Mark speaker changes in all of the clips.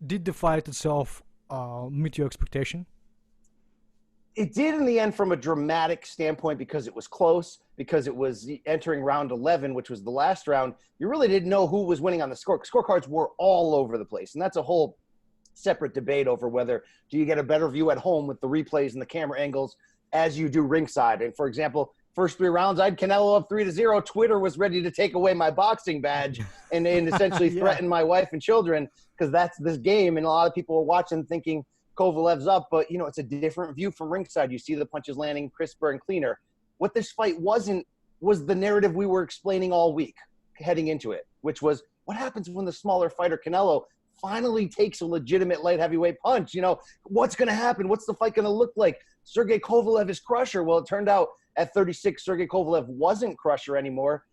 Speaker 1: Did the fight itself meet your expectation?
Speaker 2: It did in the end from a dramatic standpoint because it was close, because it was entering round 11, which was the last round. You really didn't know who was winning on the scorecards were all over the place. And that's a whole separate debate over whether do you get a better view at home with the replays and the camera angles as you do ringside. And for example, first three rounds, I had Canelo up 3-0. Twitter was ready to take away my boxing badge and essentially
Speaker 1: Yeah.
Speaker 2: threaten my wife and children because that's this game. And a lot of people were watching thinking Kovalev's up, but it's a different view from ringside. You see the punches landing crisper and cleaner. What this fight wasn't was the narrative we were explaining all week heading into it, which was what happens when the smaller fighter Canelo finally takes a legitimate light heavyweight punch. What's going to happen? What's the fight going to look like? Sergey Kovalev is Crusher. Well, it turned out at 36, Sergey Kovalev wasn't Crusher anymore.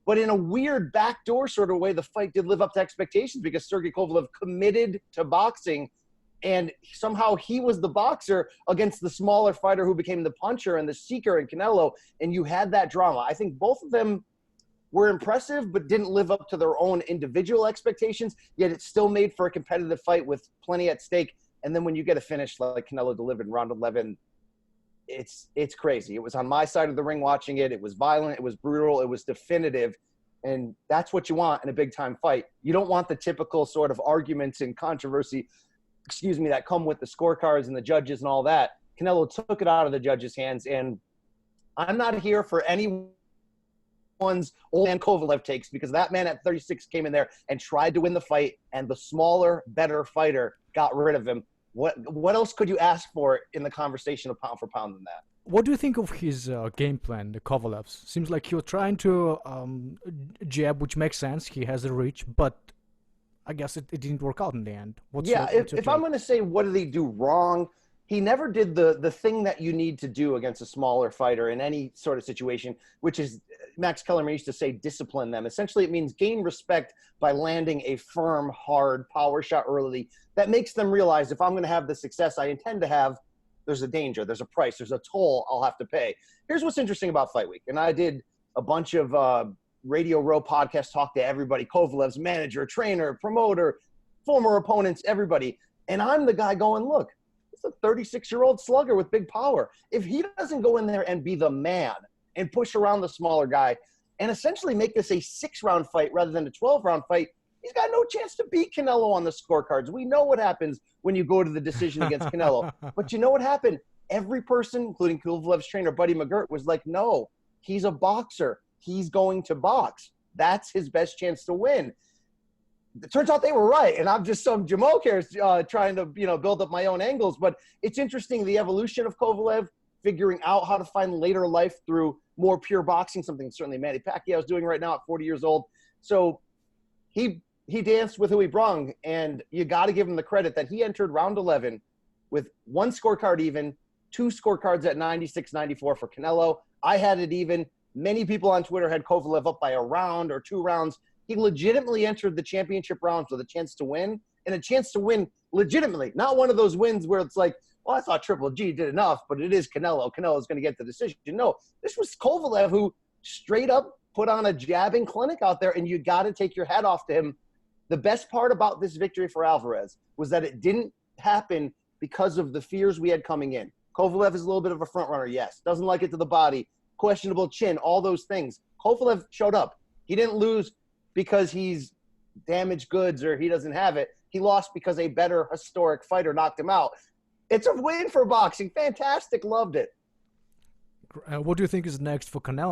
Speaker 2: But in a weird backdoor sort of way, the fight did live up to expectations because Sergey Kovalev committed to boxing. And somehow he was the boxer against the smaller fighter who became the puncher and the seeker in Canelo. And you had that drama. I think both of them were impressive, but didn't live up to their own individual expectations. Yet it still made for a competitive fight with plenty at stake. And then when you get a finish like Canelo delivered in round 11, it's crazy. It was on my side of the ring watching it. It was violent. It was brutal. It was definitive. And that's what you want in a big-time fight. You don't want the typical sort of arguments and controversy that come with the scorecards and the judges and all that. Canelo took it out of the judges' hands, and I'm not here for anyone's old man Kovalev takes because that man at 36 came in there and tried to win the fight, and the smaller, better fighter got rid of him. What else could you ask for in the conversation of pound for pound than that?
Speaker 1: What do you think of his game plan, the Kovalev's? Seems like he was trying to jab, which makes sense. He has the reach, but I guess it didn't work out in the end.
Speaker 2: If I'm going to say what did he do wrong, he never did the thing that you need to do against a smaller fighter in any sort of situation, which is, Max Kellerman used to say, discipline them. Essentially, it means gain respect by landing a firm, hard power shot early that makes them realize if I'm going to have the success I intend to have, there's a danger, there's a price, there's a toll I'll have to pay. Here's what's interesting about Fight Week. And I did a bunch of Radio Row podcasts, talk to everybody, Kovalev's manager, trainer, promoter, former opponents, everybody. And I'm the guy going, look, it's a 36-year-old slugger with big power. If he doesn't go in there and be the man and push around the smaller guy and essentially make this a 6-round fight rather than a 12-round fight, he's got no chance to beat Canelo on the scorecards. We know what happens when you go to the decision against Canelo. But you know what happened? Every person, including Kovalev's trainer, Buddy McGirt, was like, no, he's a boxer. He's going to box. That's his best chance to win. It turns out they were right, and I'm just some jamoke here trying to build up my own angles. But it's interesting, the evolution of Kovalev, figuring out how to find later life through more pure boxing, something certainly Manny Pacquiao is doing right now at 40 years old. So he danced with who he brung, and you got to give him the credit that he entered round 11 with one scorecard even, two scorecards at 96-94 for Canelo. I had it even. Many people on Twitter had Kovalev up by a round or 2 rounds. He legitimately entered the championship rounds with a chance to win, and a chance to win legitimately. Not one of those wins where it's like, well, I thought Triple G did enough, but it is Canelo. Canelo's going to get the decision. No, this was Kovalev who straight up put on a jabbing clinic out there, and you got to take your hat off to him. The best part about this victory for Alvarez was that it didn't happen because of the fears we had coming in. Kovalev is a little bit of a front runner, yes. Doesn't like it to the body. Questionable chin, all those things. Kovalev showed up. He didn't lose because he's damaged goods or he doesn't have it. He lost because a better historic fighter knocked him out. It's a win for boxing. Fantastic. Loved it.
Speaker 1: What do you think is next for Canelo?